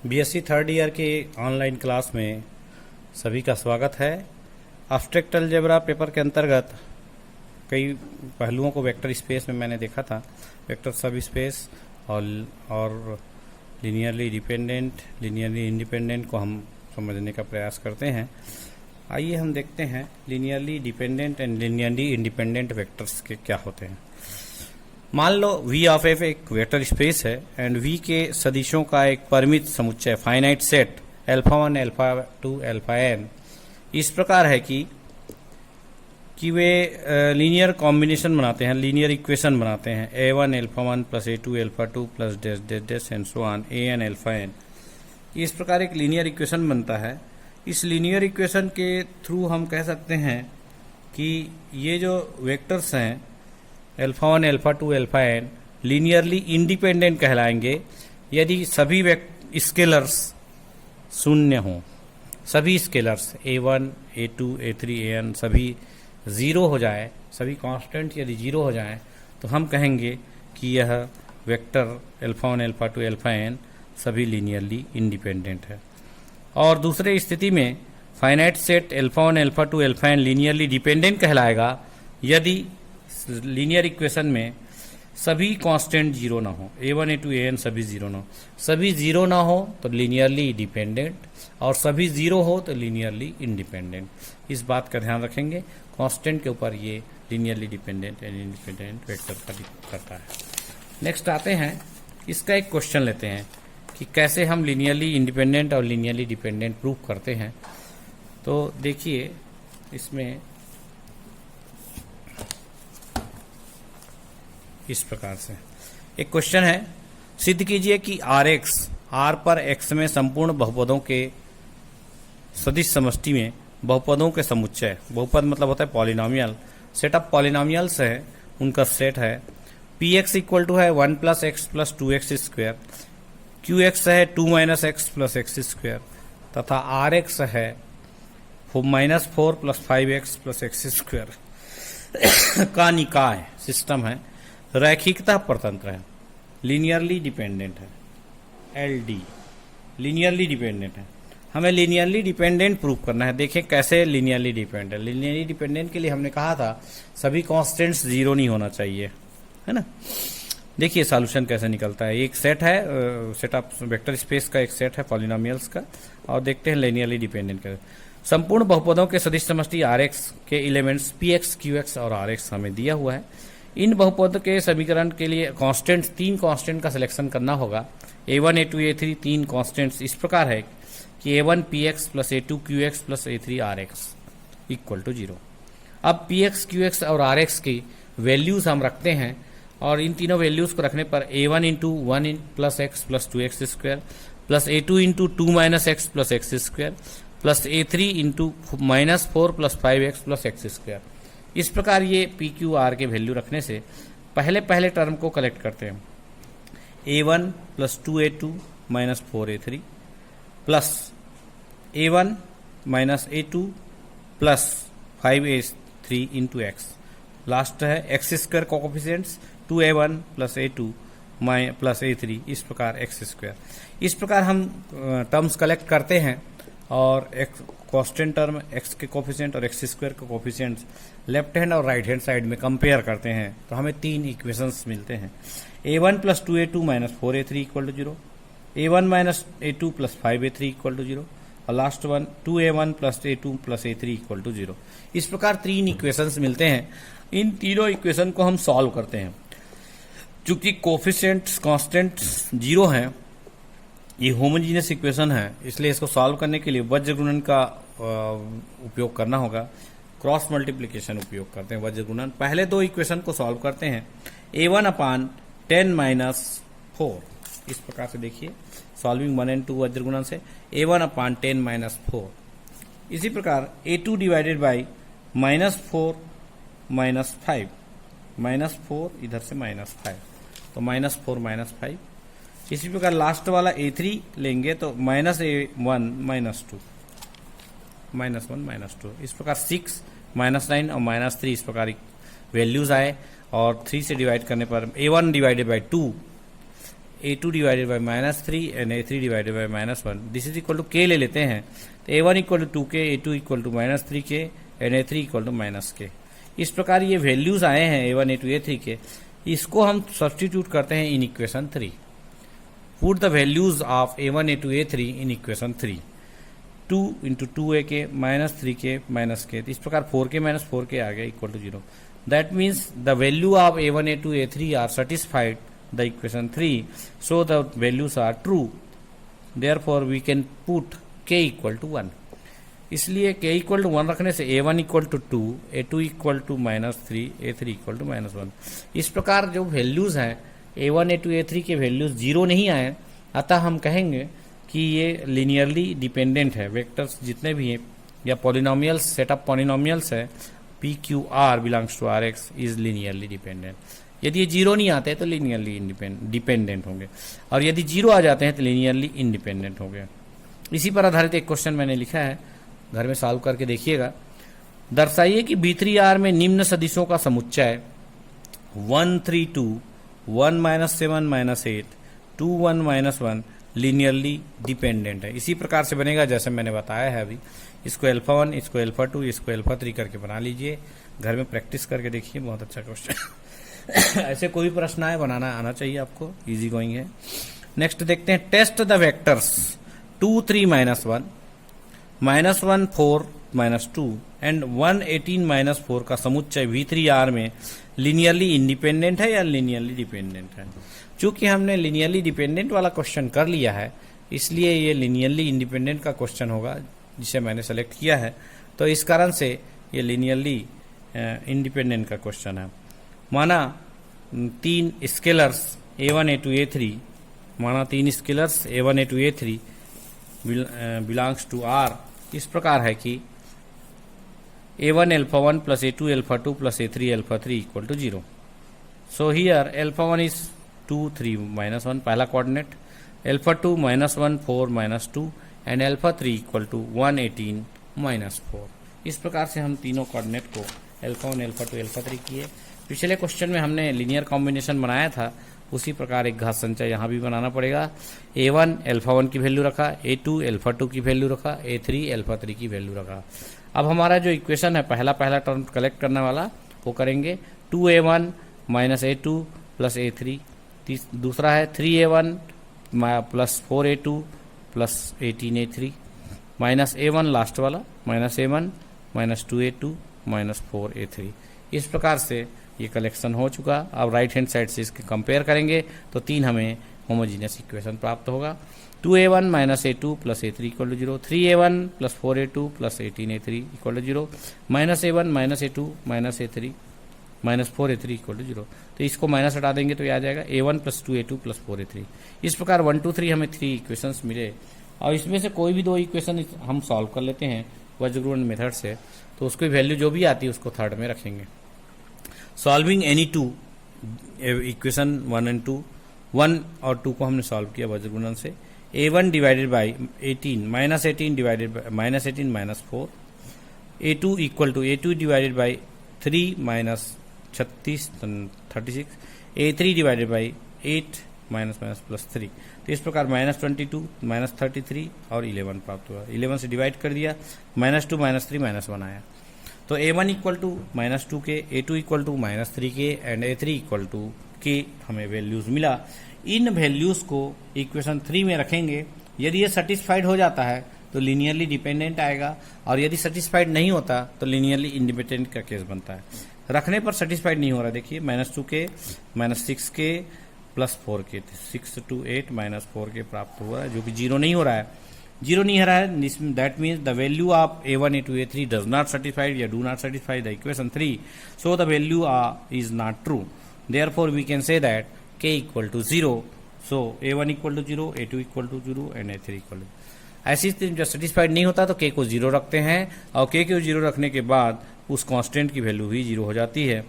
BSc third year के online class में सभी का स्वागत है। एब्स्ट्रैक्ट अलजेब्रा पेपर के अंतर्गत कई पहलुओं को वेक्टर स्पेस में मैंने देखा था। वेक्टर सब स्पेस और लीनियरली डिपेंडेंट, लीनियरली इंडिपेंडेंट को हम समझने का प्रयास करते हैं। आइए हम देखते हैं linearly dependent and linearly independent vectors के क्या होते हैं। मान लो V ऑफ F एक वेक्टर स्पेस है एंड V के सदिशों का एक परिमित समुच्चय finite set alpha 1 alpha 2 alpha n इस प्रकार है कि वे लीनियर कॉम्बिनेशन बनाते हैं, लीनियर इक्वेशन बनाते हैं a1 alpha 1 plus a2 alpha 2 plus dash dash dash and so on an alpha n। इस प्रकार एक लीनियर इक्वेशन बनता है। इस लीनियर इक्वेशन के थ्रू हम कह सकते हैं कि ये जो वेक्टर्स हैं alpha 1 alpha 2 alpha n linearly independent कहलाएंगे यदि सभी स्केलर्स शून्य हों। सभी scalars a1 a2 a3 an सभी जीरो हो जाए, सभी कांस्टेंट यदि जीरो हो जाए तो हम कहेंगे कि यह vector alpha 1 alpha 2 alpha n सभी लीनियरली इंडिपेंडेंट है। और दूसरे स्थिति में finite set alpha 1 alpha 2 alpha n linearly dependent कहलाएगा यदि लीनियर इक्वेशन में सभी कांस्टेंट जीरो ना हो, a1 a2 an सभी जीरो ना हो। सभी जीरो ना हो तो लीनियरली डिपेंडेंट और सभी जीरो हो तो लीनियरली इंडिपेंडेंट। इस बात का ध्यान रखेंगे। कांस्टेंट के ऊपर ये linearly dependent and independent vector का डिपेंड करता है। नेक्स्ट आते हैं, इसका एक क्वेश्चन लेते हैं कि कैसे हम लीनियरली इंडिपेंडेंट और लीनियरली डिपेंडेंट प्रूव करते हैं। तो देखिए, इसमें इस प्रकार से एक क्वेश्चन है, सिद्ध कीजिए कि Rx R पर X में संपूर्ण बहुपदों के सदिश समष्टि में बहुपदों के समुच्चय, बहुपद मतलब होता है पॉलिनोमियल, सेट ऑफ पॉलिनोमियल्स है, उनका सेट है। Px इक्वल टू है 1 plus x plus 2x square, Qx है 2 minus x plus x square तथा Rx है -4 plus 5x plus x square का निकाय सिस्टम है, रैखिकता परतंत्र है, लीनियरली डिपेंडेंट है, LD लीनियरली डिपेंडेंट है। हमें लीनियरली डिपेंडेंट प्रूव करना है। देखें कैसे लीनियरली डिपेंडेंट है। लीनियरली डिपेंडेंट के लिए हमने कहा था सभी कांस्टेंट्स जीरो नहीं होना चाहिए, है ना। देखिए सॉल्यूशन कैसे निकलता है। एक सेट है, सेट ऑफ वेक्टर स्पेस का एक सेट है पॉलिनोमियल्स का, और देखते हैं लीनियरली डिपेंडेंट का। संपूर्ण बहुपदों के सदिश समष्टि Rx के एलिमेंट्स Px Qx और Rx हमें दिया हुआ है। इन बहुपद के समीकरण के लिए कांस्टेंट, तीन कांस्टेंट का सिलेक्शन करना होगा। a1 a2 a3 तीन कांस्टेंट्स इस प्रकार है कि a1 px plus a2 qx plus a3 rx equal to 0। अब px qx और rx की वैल्यूज हम रखते हैं और इन तीनों वैल्यूज को रखने पर a1 into 1 plus x plus 2x square plus a2 into 2 minus x plus x square plus a3 into -4 plus 5x plus x square. इस प्रकार ये पी क्यू आर के वैल्यू रखने से पहले टर्म को कलेक्ट करते हैं। a1 plus 2a2 minus 4a3 plus a1 minus a2 plus 5a3 into x. Last है x square coefficients 2a1 plus a2 plus a3, इस प्रकार एक्स स्क्वायर। इस प्रकार हम टर्म्स कलेक्ट करते हैं और एक कांस्टेंट टर्म एक्स के कोफिशिएंट और एक्स स्क्वायर के कोफिशिएंट्स लेफ्ट हैंड और राइट हैंड साइड में कंपेयर करते हैं तो हमें तीन इक्वेशंस मिलते हैं। a1 plus 2a2 minus 4a3 equal to 0, a1 minus a2 plus 5a3 equal to 0 और last one 2a1 plus a2 plus a3 equal to 0। इस प्रकार तीन इक्वेशंस मिलते हैं। इन तीनों इक्वेशन को हम सॉल्व करते हैं। चूंकि कोफिशिएंट्स कांस्टेंट्स जीरो हैं, ये होमोजीनियस इक्वेशन है, इसलिए इसको सॉल्व करने के लिए वज्र गुणन का उपयोग करना होगा। क्रॉस मल्टीप्लिकेशन उपयोग करते हैं वज्र गुणन। पहले दो इक्वेशन को सॉल्व करते हैं। a1 अपान 10 माइनस 4, इस प्रकार से देखिए सॉल्विंग 1 and 2 वज्र गुणन से a1 अपान 10 माइनस 4। इसी प्रकार a2 डिवाइडेड बाई -4 माइनस 5, -4 इधर से -5 तो -4 -5। इसी प्रकार लास्ट वाला a3 लेंगे तो -a1 -2 -1 -2। इस प्रकार 6 -9 और -3 इस प्रकार वैल्यूज आए और 3 से डिवाइड करने पर a1 divided by 2 A2 divided by -3 and A3 divided by -1 this is equal to K ले लेते हैं तो A1 equal to 2K, A2 equal to -3K and A3 equal to -K। इस प्रकार ये वैल्यूज आए हैं A1 A2 A3 के, इसको हम सब्स्टिट्यूट करते हैं in equation 3। Put the values of A1 A2 A3 in equation 3। 2 into 2AK -3K -K, इस प्रकार 4K -4K आ गया equal to 0। That means the value of A1 A2 A3 are satisfied the equation 3, so the values are true, therefore we can put K equal to 1। इसलिए K equal to 1 रखने से A1 equal to 2, A2 equal to -3, A3 equal to -1। इस प्रकार जो values हैं A1 A2 A3 के values 0 नहीं आए, अतः हम कहेंगे कि ये लीनियरली डिपेंडेंट है। वेक्टर्स जितने भी हैं या पॉलिनोमियल्स, सेट ऑफ पॉलिनोमियल्स है PQR belongs to RX is linearly dependent. यदि ये 0 नहीं आते तो लीनियरली डिपेंडेंट होंगे, और यदि 0 आ जाते हैं तो लीनियरली इंडिपेंडेंट होंगे। इसी पर आधारित एक क्वेश्चन मैंने लिखा है, घर में सॉल्व करके देखिएगा। दर्शाइए कि B3R में निम्न सदिशों का समुच्चय 1 3 2 1 -7 -8 2 1 -1 लीनियरली डिपेंडेंट है। इसी प्रकार से बनेगा जैसे मैंने बताया है अभी। इसको α1, इसको α2, इसको α3 करके बना लीजिए, घर में प्रैक्टिस करके देखिए, बहुत अच्छा क्वेश्चन। ऐसे कोई प्रश्न आए बनाना आना चाहिए आपको, इजी गोइंग है। नेक्स्ट देखते हैं, टेस्ट द वेक्टर्स 2 3 -1 -1 4 -2 एंड 1 18 -4 का समुच्चय V3R में लीनियरली इंडिपेंडेंट है या लीनियरली डिपेंडेंट है। चूंकि हमने लीनियरली डिपेंडेंट वाला क्वेश्चन कर लिया है, इसलिए ये लीनियरली इंडिपेंडेंट का क्वेश्चन होगा जिसे मैंने सेलेक्ट किया है, तो इस कारण से ये लीनियरली इंडिपेंडेंट का क्वेश्चन है। माना 3 स्केलर्स A1 A2 A3, माना 3 scalars A1 A2 A3 belongs to R इस प्रकार है कि A1 α1 plus A2 α2 plus A3 α3 equal to 0. So here α1 is 2 3 -1 पहला कोऑर्डिनेट, α2 -1 4 -2 एंड α3 इक्वल टू 1 18 -4। इस प्रकार से हम तीनों कोऑर्डिनेट को α1 α2 α3 किए। पिछले क्वेश्चन में हमने लीनियर कॉम्बिनेशन बनाया था, उसी प्रकार एक घात संचय यहाँ भी बनाना पड़ेगा। A1 α1 की वैल्यू रखा, A2 α2 की वैल्यू रखा, A3 α3 की वैल्यू रखा। अब हमारा जो इक्वेशन है पहला टर्म कलेक्ट करने वाला वो करेंगे 2A1 -A2 प्लस A3, दूसरा है 3A1 plus 4A2 plus 18A3 minus A1 last वाला -A1 -2A2 -4A3। इस प्रकार से ये कलेक्शन हो चुका। अब राइट हैंड साइड से इसके कंपेयर करेंगे तो 3 हमें होमोजीनियस इक्वेशन प्राप्त होगा। 2A1 -A2 plus A3 equal to 0, 3A1 plus 4A2 plus 18A3 equal to 0, -A1 -A2 -A3 -4A3 equal to 0। तो इसको माइनस हटा देंगे तो ये आ जाएगा A1 plus 2A2 plus 4A3। इस प्रकार 1 2 3 हमें 3 इक्वेशंस मिले, और इसमें से कोई भी 2 इक्वेशन हम सॉल्व कर लेते हैं वज्रगुणन मेथड से, तो उसकी वैल्यू जो भी आती है उसको थर्ड में रखेंगे। सॉल्विंग एनी 2 इक्वेशन 1 एंड 2, 1 और 2 को हमने सॉल्व किया वज्रगुणन से। A1 divided by 18 -18 divided by -18 -4, A2 equal to A2 divided by 3 -36 36, A3 divided by 8 -+3। तो इस प्रकार -22 -33 और 11 प्राप्त हुआ। 11 से डिवाइड कर दिया, -2 -3 -1 आया। तो A1 इक्वल टू -2 के, A2 इक्वल टू -3 के एंड A3 इक्वल टू के हमें वैल्यूज मिला। इन वैल्यूज को इक्वेशन 3 में रखेंगे। यदि ये सेटिस्फाइड हो जाता है तो लीनियरली डिपेंडेंट आएगा, और यदि सेटिस्फाइड नहीं होता तो लीनियरली इंडिपेंडेंट का केस बनता है। रखने पर सेटिस्फाइड नहीं हो रहा, देखिए -2 के -6 के प्लस 4 के, 6 to 8 -4 के प्राप्त हुआ है, जो कि 0 नहीं हो रहा है। 0 नहीं हो रहा है, that means the value of A1 A2 A3 does not satisfied या do not satisfy the equation 3, so the value is not true. Therefore we can say that K equal to 0, so A1 equal to 0, A2 equal to 0 and A3 equal to. ऐसी स्थिति जब satisfied नहीं होता तो K को 0 रखते हैं, और K को 0 रखने के बाद उस कांस्टेंट की वैल्यू भी 0 हो जाती है।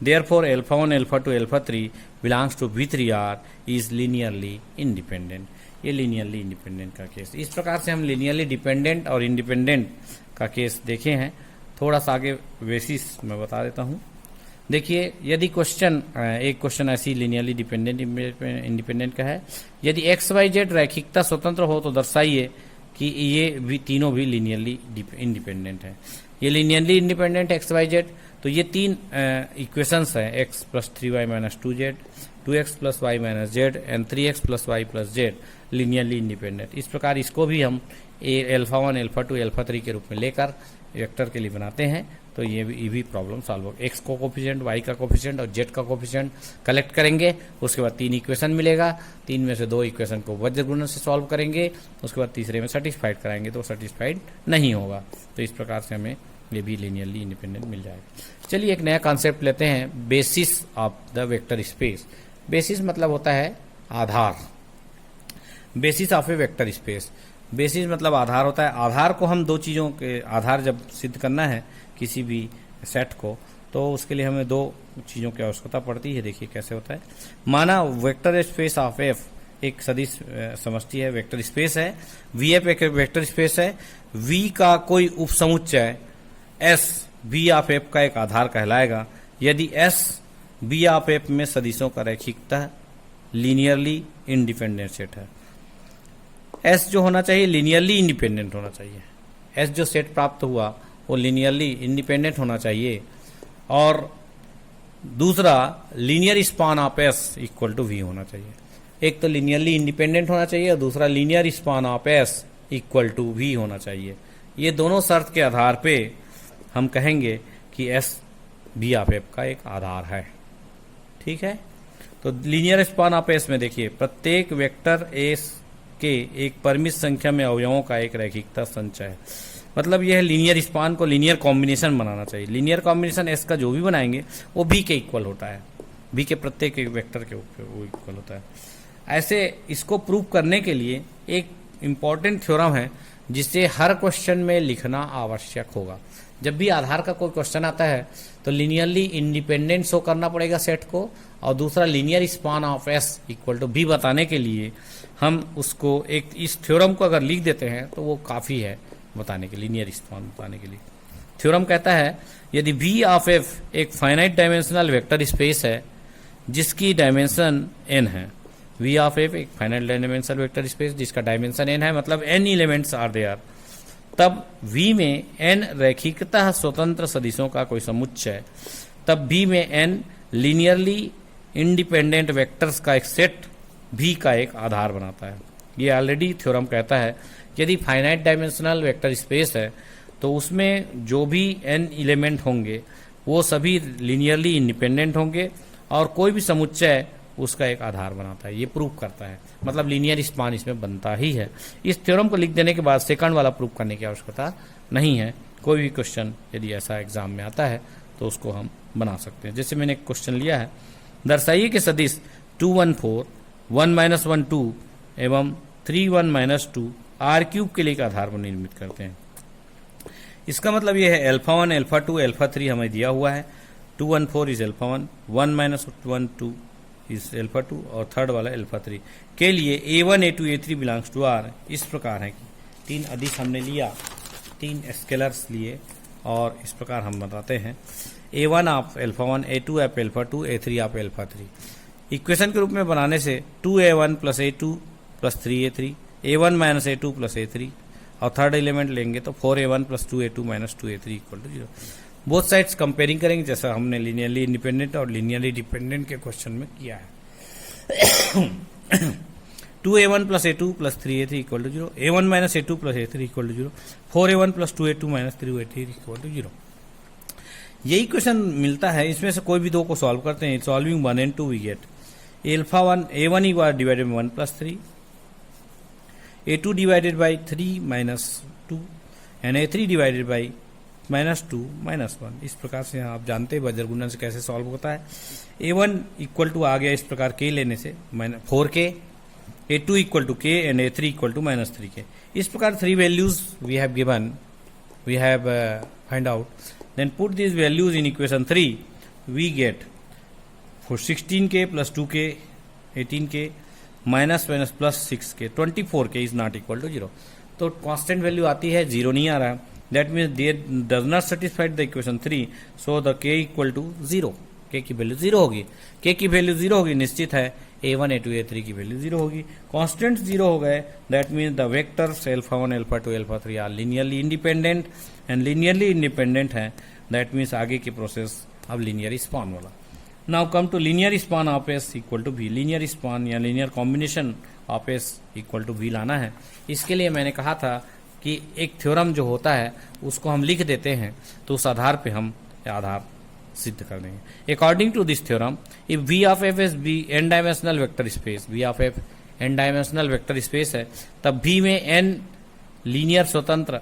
Therefore, α1, α2, α3 belongs to V3R is linearly independent. ये linearly independent का केस। इस प्रकार से हम linearly dependent और independent का केस देखे हैं। थोड़ा सा आगे बेसिस मैं बता देता हूँ। देखिए यदि क्वेश्चन एक क्वेश्चन ऐसी लीनियरली डिपेंडेंट इंडिपेंडेंट का है, यदि एक्स वाई जेड रैखिकता स्वतंत्र हो तो दर्शाइए कि ये भी तीनों भी लीनियरली इंडिपेंडेंट है। ये linearly independent X Y Z, तो ये तीन इक्वेशंस हैं, X plus 3y minus 2z, 2x plus Y minus Z and 3x plus Y plus Z linearly independent. इस प्रकार इसको भी हम अल्फा 1 अल्फा 2 अल्फा 3 के रूप में लेकर वेक्टर के लिए बनाते हैं। तो ये भी प्रॉब्लम सॉल्व होगा। एक्स का कोफिशिएंट, वाई का कोफिशिएंट और जेड का कोफिशिएंट कलेक्ट करेंगे, उसके बाद तीन इक्वेशन मिलेगा, तीन में से दो इक्वेशन को वज्र गुणन से सॉल्व करेंगे, उसके बाद तीसरे में सेटिस्फाइड कराएंगे तो सेटिस्फाइड नहीं होगा। तो इस प्रकार से हमें ये भी लीनियरली इंडिपेंडेंट मिल जाएगा। चलिए एक नया कॉन्सेप्ट लेते हैं, basis of the vector space. Basis मतलब होता है आधार, basis of a vector space. Basis मतलब आधार होता है। आधार को हम दो चीज़ों के आधार जब सिद्ध करना है किसी भी सेट को, तो उसके लिए हमें दो चीज़ों की आवश्यकता पड़ती है। देखिए कैसे होता है। माना वेक्टर स्पेस ऑफ एफ एक सदिश समष्टि है, वेक्टर स्पेस है, वी एफ एक वेक्टर स्पेस है, वी का कोई उपसमुच्चय एस बी ऑफ एफ का एक आधार कहलाएगा यदि एस बी ऑफ एफ में सदिशों का रैखिकता लीनियरली इंडिपेंडेंट सेट है। एस जो होना चाहिए लीनियरली इंडिपेंडेंट होना चाहिए। एस जो सेट प्राप्त हुआ वो लीनियरली इंडिपेंडेंट होना चाहिए। और दूसरा linear span of S equal to V होना चाहिए। एक तो लीनियरली इंडिपेंडेंट होना चाहिए और दूसरा linear span of S equal to V होना चाहिए। ये दोनों शर्त के आधार पे हम कहेंगे कि एस बी ऑफ एफ का एक आधार है। ठीक है। तो लीनियर स्पान ऑफ एस में देखिए प्रत्येक वेक्टर एस के एक परिमित संख्या में अवयवों का एक रैखिकता संचय है। मतलब यह लीनियर स्पान को लीनियर कॉम्बिनेशन बनाना चाहिए। लीनियर कॉम्बिनेशन एस का जो भी बनाएंगे वो बी के इक्वल होता है, बी के प्रत्येक एक वेक्टर के वो इक्वल होता है। ऐसे इसको प्रूव करने के लिए एक इम्पॉर्टेंट थ्योरम है जिसे हर क्वेश्चन में लिखना आवश्यक होगा। जब भी आधार का कोई क्वेश्चन आता है तो लीनियरली इंडिपेंडेंट शो करना पड़ेगा सेट को, और दूसरा linear span of S equal to B बताने के लिए हम उसको एक इस थ्योरम को अगर लिख देते हैं तो वो काफ़ी है बताने के लिए, लीनियर स्पान बताने के लिए। थ्योरम कहता है यदि वी ऑफ एफ एक फाइनाइट डायमेंशनल वेक्टर स्पेस है जिसकी डायमेंशन एन है, वी ऑफ एफ एक फाइनाइट डायमेंशनल वेक्टर स्पेस जिसका डायमेंशन एन है, मतलब एन एलिमेंट्स आर देयर, तब V में n रैखिकतः स्वतंत्र सदिशों का कोई समुच्चय, तब V में n लीनियरली इंडिपेंडेंट वेक्टर्स का एक सेट V का एक आधार बनाता है। ये ऑलरेडी थ्योरम कहता है यदि फाइनाइट डायमेंशनल वेक्टर स्पेस है तो उसमें जो भी n एलिमेंट होंगे वो सभी लीनियरली इंडिपेंडेंट होंगे और कोई भी समुच्चय उसका एक आधार बनाता है। ये प्रूव करता है, मतलब लीनियर स्पान इसमें बनता ही है। इस थ्योरम को लिख देने के बाद सेकंड वाला प्रूव करने की आवश्यकता नहीं है। कोई भी क्वेश्चन यदि ऐसा एग्जाम में आता है तो उसको हम बना सकते हैं। जैसे मैंने एक क्वेश्चन लिया है, दर्शाइए कि सदिश 2 1 4 1 माइनस 1 2 एवं 3 1 माइनस 2 आर क्यूब के लिए एक आधार को निर्मित करते हैं। इसका मतलब यह है अल्फा 1 अल्फा 2 अल्फा 3 हमें दिया हुआ है। 2 1 4 इज अल्फा 1, 1 माइनस 1 2 इस अल्फा 2 और थर्ड वाला अल्फा 3 के लिए A1 A2 A3 belongs to R इस प्रकार है कि तीन अदिश हमने लिया, तीन स्केलर्स लिए और इस प्रकार हम बताते हैं A1 of alpha 1, A2 of alpha 2, A3 of alpha 3। Equation के रूप में बनाने से 2A1 plus A2 plus 3A3, A1 minus A2 plus A3 और थर्ड एलिमेंट लेंगे तो 4A1 plus 2A2 minus 2A3 equal to 0। Both sides comparing करेंगे जैसा हमने लीनियरली इंडिपेंडेंट और लीनियरली डिपेंडेंट के क्वेश्चन में किया है। 2A1 plus A2 plus 3A3 equal to 0, A1 minus A2 plus A3 equal to 0, 4A1 plus 2A2 minus 3A3 equal to 0। यही question मिलता है, इसमें से कोई भी दो को सॉल्व करते हैं। Solving 1 and 2 we get alpha 1 A1 ही बार divided by 1 plus 3, A2 divided by 3 minus 2 and A3 divided by minus 2 minus 1। इस प्रकार से आप जानते हैं वज्र गुणन से कैसे सॉल्व होता है। A1 इक्वल टू आ गया इस प्रकार k लेने से 4k, A2 equal to k and A3 equal to minus 3k। इस प्रकार three values we have given, we have find out, then put this values in equation 3, we get for 16k plus 2k 18k minus minus plus 6k 24k is not equal to 0। तो constant value आती है, 0 नहीं आ रहा, that means they does not satisfy the equation 3, so the k equal to 0। के की value 0 होगी। के की वैल्यू 0 होगी, निश्चित है a1 a2 a3 की वैल्यू 0 होगी। कांस्टेंट 0 हो गए, that means the vectors alpha 1 alpha 2 alpha 3 are linearly independent, and linearly independent है, दैट मीन्स आगे की प्रोसेस अब लीनियर स्पान वाला। Now come to linear span of S equal to V. Linear span या linear combination of S equal to V लाना है। इसके लिए मैंने कहा था कि एक थ्योरम जो होता है उसको हम लिख देते हैं, तो उस आधार पे हम आधार सिद्ध कर देंगे। According to this theorem, if V of F is be N dimensional vector space, V of F N dimensional vector space है, तब भी में एन लीनियर स्वतंत्र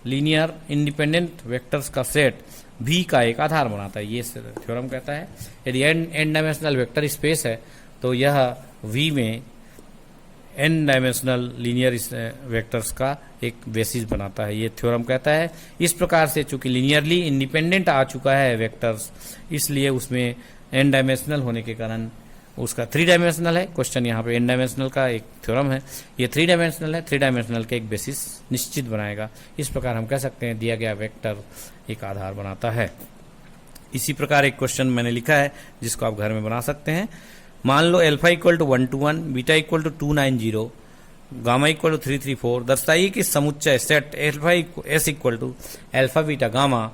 लीनियर इंडिपेंडेंट वेक्टर्स का सेट भी का एक आधार बनाता है। ये थ्योरम कहता है यदि एन डायमेंशनल वेक्टर स्पेस है तो यह वी में एन डायमेंशनल लीनियर वेक्टर्स का एक बेसिस बनाता है, ये थ्योरम कहता है। इस प्रकार से चूंकि लीनियरली इंडिपेंडेंट आ चुका है वेक्टर्स, इसलिए उसमें एन डायमेंशनल होने के कारण उसका 3 डायमेंशनल है। क्वेश्चन यहाँ पे एन डायमेंशनल का एक थ्योरम है, ये 3 डायमेंशनल है, 3 डायमेंशनल का एक बेसिस निश्चित बनाएगा। इस प्रकार हम कह सकते हैं दिया गया वेक्टर एक आधार बनाता है। इसी प्रकार एक क्वेश्चन मैंने लिखा है जिसको आप घर में बना सकते हैं। मान लो alpha equal to 1 to 1, beta equal to 290, gamma equal to 334। दर्शाइए कि समुच्चय set alpha S equal to alpha beta gamma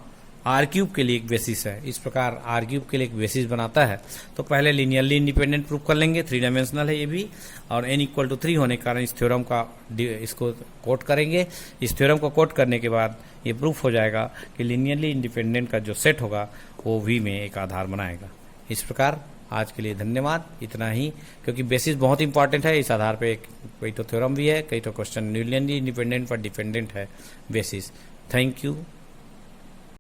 R cube के लिए एक बेसिस है। इस प्रकार आर क्यूब के लिए एक बेसिस बनाता है। तो पहले लीनियरली इंडिपेंडेंट प्रूफ कर लेंगे, 3 डायमेंशनल है ये भी, और एन इक्वल टू 3 होने के कारण इस थ्योरम का इसको कोट करेंगे। इस थ्योरम को कोट करने के बाद ये प्रूफ हो जाएगा कि लीनियरली इंडिपेंडेंट का जो सेट होगा वो वी में एक आधार बनाएगा। इस प्रकार आज के लिए धन्यवाद, इतना ही, क्योंकि बेसिस बहुत इंपॉर्टेंट है। इस आधार पे कई तो थ्योरम भी है, कई तो क्वेश्चन लीनियरली इंडिपेंडेंट पर डिपेंडेंट है बेसिस। Thank you.